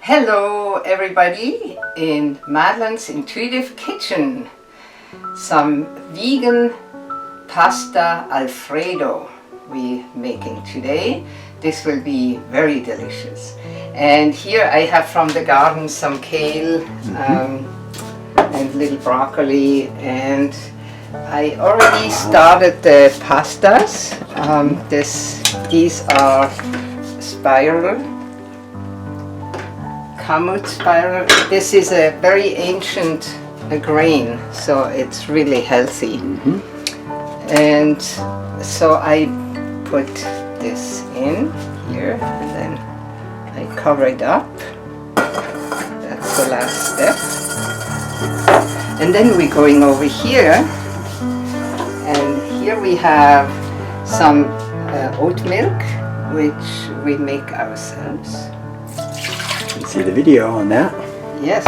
Hello everybody in Madeleine's Intuitive Kitchen. Some vegan pasta Alfredo we're making today. This will be very delicious. And here I have from the garden some kale and little broccoli, and I already started the pastas. These are spiral, kamut spiral. This is a very ancient grain, so it's really healthy. And so I put this in here and then I cover it up. That's the last step. And then we're going over here, and here we have some oat milk, which we make ourselves. You can see the video on that. Yes.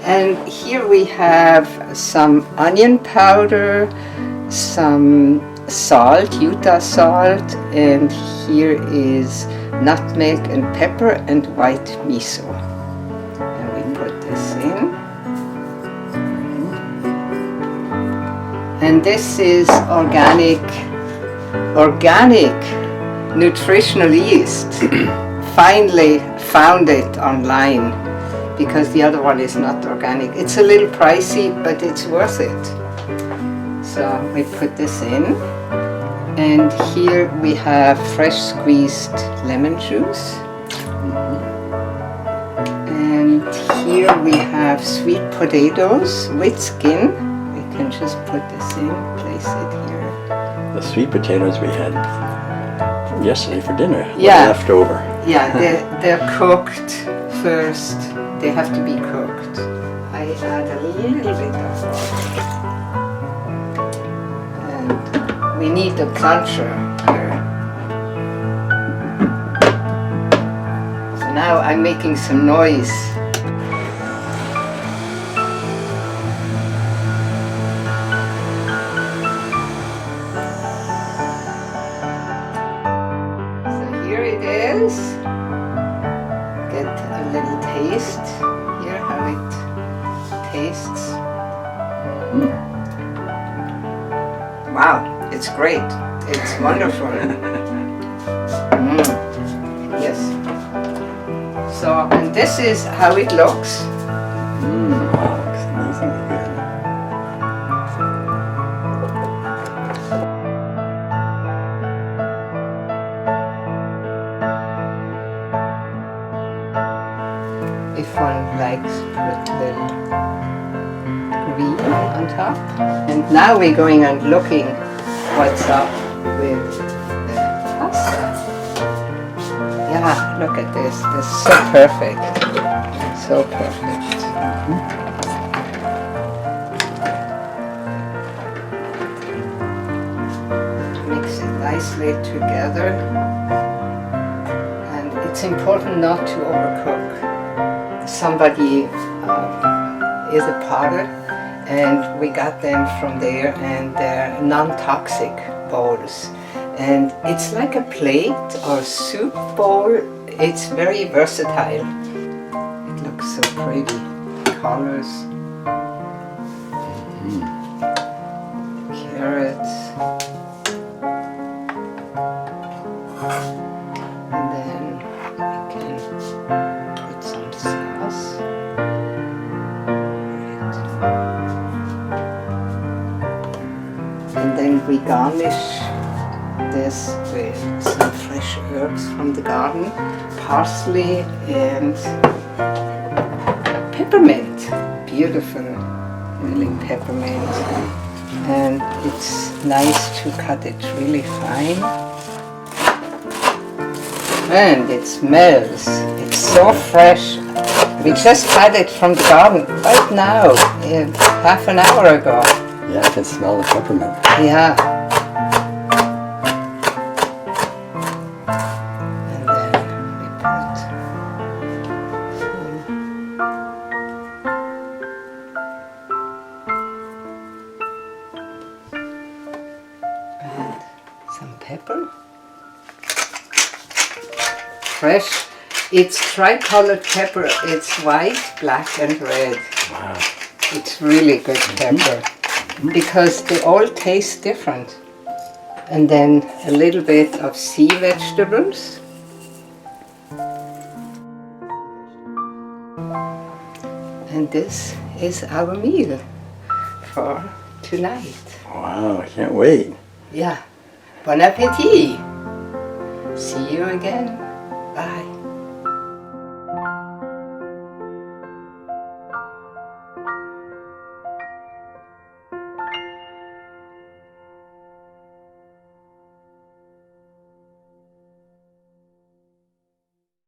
And here we have some onion powder, some salt, Utah salt, and here is nutmeg and pepper and white miso. And we put this in. And this is organic nutritional yeast. Finally found it online, because the other one is not organic. It's a little pricey, but it's worth it. So we put this in, and here we have fresh squeezed lemon juice. And here we have sweet potatoes with skin. We can just put this in, place it here. The sweet potatoes we had yesterday for dinner. Yeah. Left over. Yeah, they're cooked first. They have to be cooked. I add a little bit of water. And we need the plancher here. So now I'm making some noise. So here it is. Get a little taste here, how it tastes. Wow, it's great. It's wonderful. Yes. So, and this is how it looks. Wow, looks amazingly good. If one likes, put a little green on top. And now we're going and looking what's up with the pasta. Yeah, look at this. This is so perfect. So perfect. Mix it nicely together. And it's important not to overcook. Somebody is a potter, and we got them from there, and they're non-toxic bowls. And it's like a plate or soup bowl. It's very versatile. It looks so pretty. Colors. Carrots. And then we can put some sauce. And then we garnish this with some fresh herbs from the garden, parsley and peppermint. Beautiful, really peppermint. And it's nice to cut it really fine. And it smells. It's so fresh. We just had it from the garden right now, half an hour ago. Yeah, I can smell the peppermint. Yeah. And then we put some pepper. Fresh It's tricolored pepper. It's white, black, and red. Wow. It's really good pepper because they all taste different. And then a little bit of sea vegetables. And this is our meal for tonight. Wow, I can't wait. Yeah. Bon appetit. See you again. Bye.